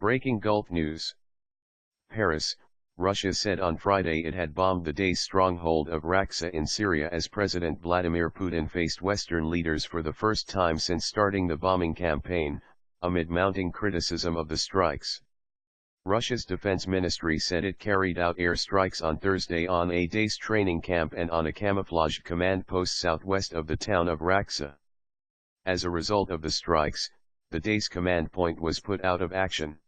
Breaking Gulf News. Paris, Russia said on Friday it had bombed the Daesh stronghold of Raqqa in Syria as President Vladimir Putin faced Western leaders for the first time since starting the bombing campaign, amid mounting criticism of the strikes. Russia's defense ministry said it carried out airstrikes on Thursday on a Daesh training camp and on a camouflaged command post southwest of the town of Raqqa. As a result of the strikes, the Daesh command point was put out of action.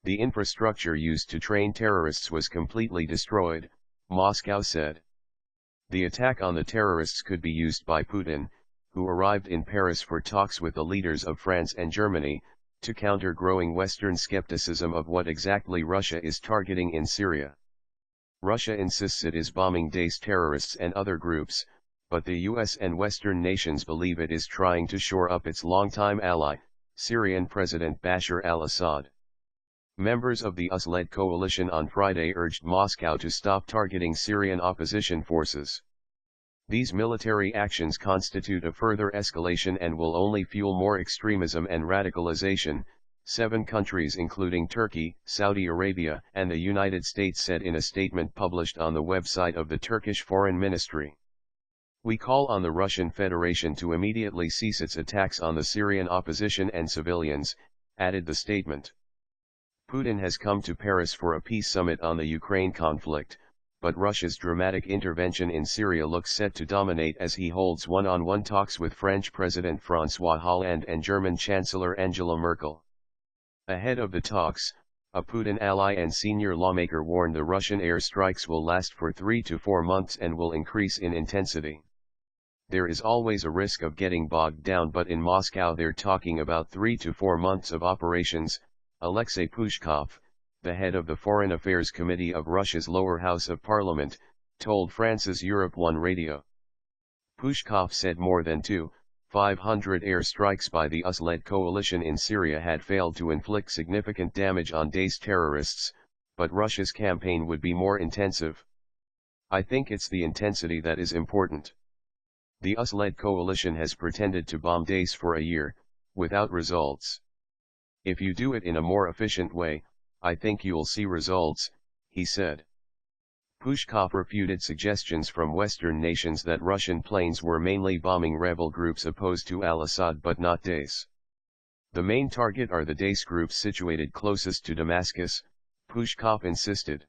The infrastructure used to train terrorists was completely destroyed, Moscow said. The attack on the terrorists could be used by Putin, who arrived in Paris for talks with the leaders of France and Germany, to counter growing Western skepticism of what exactly Russia is targeting in Syria. Russia insists it is bombing Daesh terrorists and other groups, but the US and Western nations believe it is trying to shore up its longtime ally, Syrian President Bashar al-Assad. Members of the US-led coalition on Friday urged Moscow to stop targeting Syrian opposition forces. These military actions constitute a further escalation and will only fuel more extremism and radicalization, 7 countries including Turkey, Saudi Arabia, and the United States said in a statement published on the website of the Turkish Foreign Ministry. We call on the Russian Federation to immediately cease its attacks on the Syrian opposition and civilians, added the statement. Putin has come to Paris for a peace summit on the Ukraine conflict, but Russia's dramatic intervention in Syria looks set to dominate as he holds one-on-one talks with French President François Hollande and German Chancellor Angela Merkel. Ahead of the talks, a Putin ally and senior lawmaker warned the Russian airstrikes will last for 3 to 4 months and will increase in intensity. There is always a risk of getting bogged down, but in Moscow they're talking about 3 to 4 months of operations, Alexei Pushkov, the head of the Foreign Affairs Committee of Russia's lower house of parliament, told France's Europe 1 radio. Pushkov said more than 2,500 airstrikes by the US-led coalition in Syria had failed to inflict significant damage on Daesh terrorists, but Russia's campaign would be more intensive. I think it's the intensity that is important. The US-led coalition has pretended to bomb Daesh for a year, without results. If you do it in a more efficient way, I think you'll see results, he said. Pushkov refuted suggestions from Western nations that Russian planes were mainly bombing rebel groups opposed to al-Assad but not Daesh. The main target are the Daesh groups situated closest to Damascus, Pushkov insisted.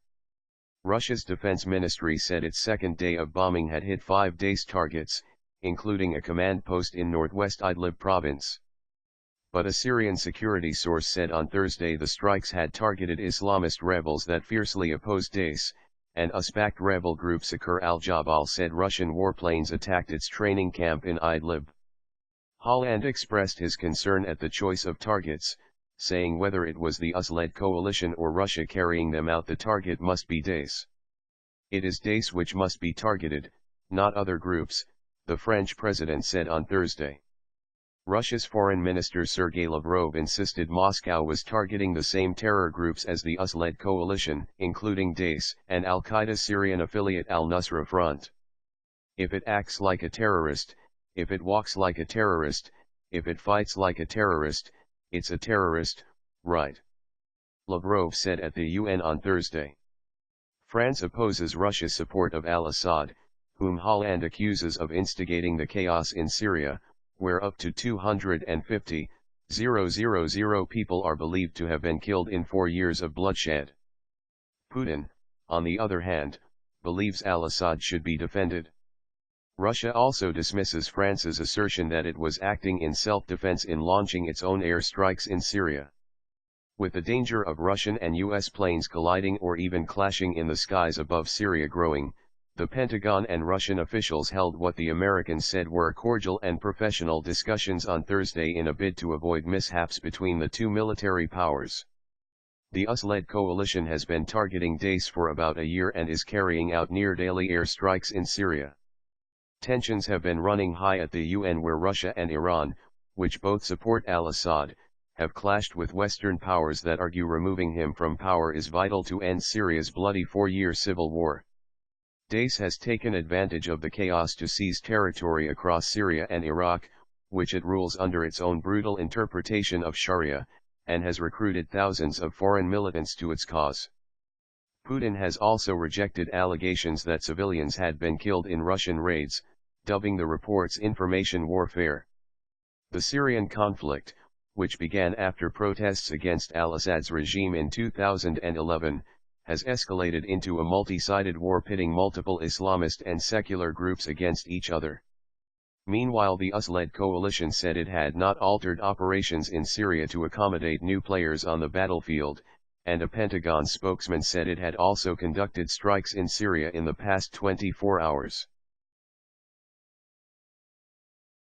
Russia's defense ministry said its second day of bombing had hit 5 Daesh targets, including a command post in northwest Idlib province. But a Syrian security source said on Thursday the strikes had targeted Islamist rebels that fiercely oppose Daesh, and US-backed rebel group Sakhr al-Jabal said Russian warplanes attacked its training camp in Idlib. Hollande expressed his concern at the choice of targets, saying whether it was the US-led coalition or Russia carrying them out, the target must be Daesh. It is Daesh which must be targeted, not other groups, the French president said on Thursday. Russia's Foreign Minister Sergei Lavrov insisted Moscow was targeting the same terror groups as the US-led coalition, including Daesh and al-Qaeda's Syrian affiliate al-Nusra Front. If it acts like a terrorist, if it walks like a terrorist, if it fights like a terrorist, it's a terrorist, right? Lavrov said at the UN on Thursday. France opposes Russia's support of al-Assad, whom Hollande accuses of instigating the chaos in Syria, where up to 250,000 people are believed to have been killed in 4 years of bloodshed. Putin, on the other hand, believes al-Assad should be defended. Russia also dismisses France's assertion that it was acting in self-defense in launching its own airstrikes in Syria. With the danger of Russian and US planes colliding or even clashing in the skies above Syria growing, the Pentagon and Russian officials held what the Americans said were cordial and professional discussions on Thursday in a bid to avoid mishaps between the two military powers. The US-led coalition has been targeting Daesh for about a year and is carrying out near-daily airstrikes in Syria. Tensions have been running high at the UN, where Russia and Iran, which both support al-Assad, have clashed with Western powers that argue removing him from power is vital to end Syria's bloody 4-year civil war. Daesh has taken advantage of the chaos to seize territory across Syria and Iraq, which it rules under its own brutal interpretation of Sharia, and has recruited thousands of foreign militants to its cause. Putin has also rejected allegations that civilians had been killed in Russian raids, dubbing the reports information warfare. The Syrian conflict, which began after protests against al-Assad's regime in 2011, has escalated into a multi-sided war pitting multiple Islamist and secular groups against each other. Meanwhile, the US-led coalition said it had not altered operations in Syria to accommodate new players on the battlefield, and a Pentagon spokesman said it had also conducted strikes in Syria in the past 24 hours.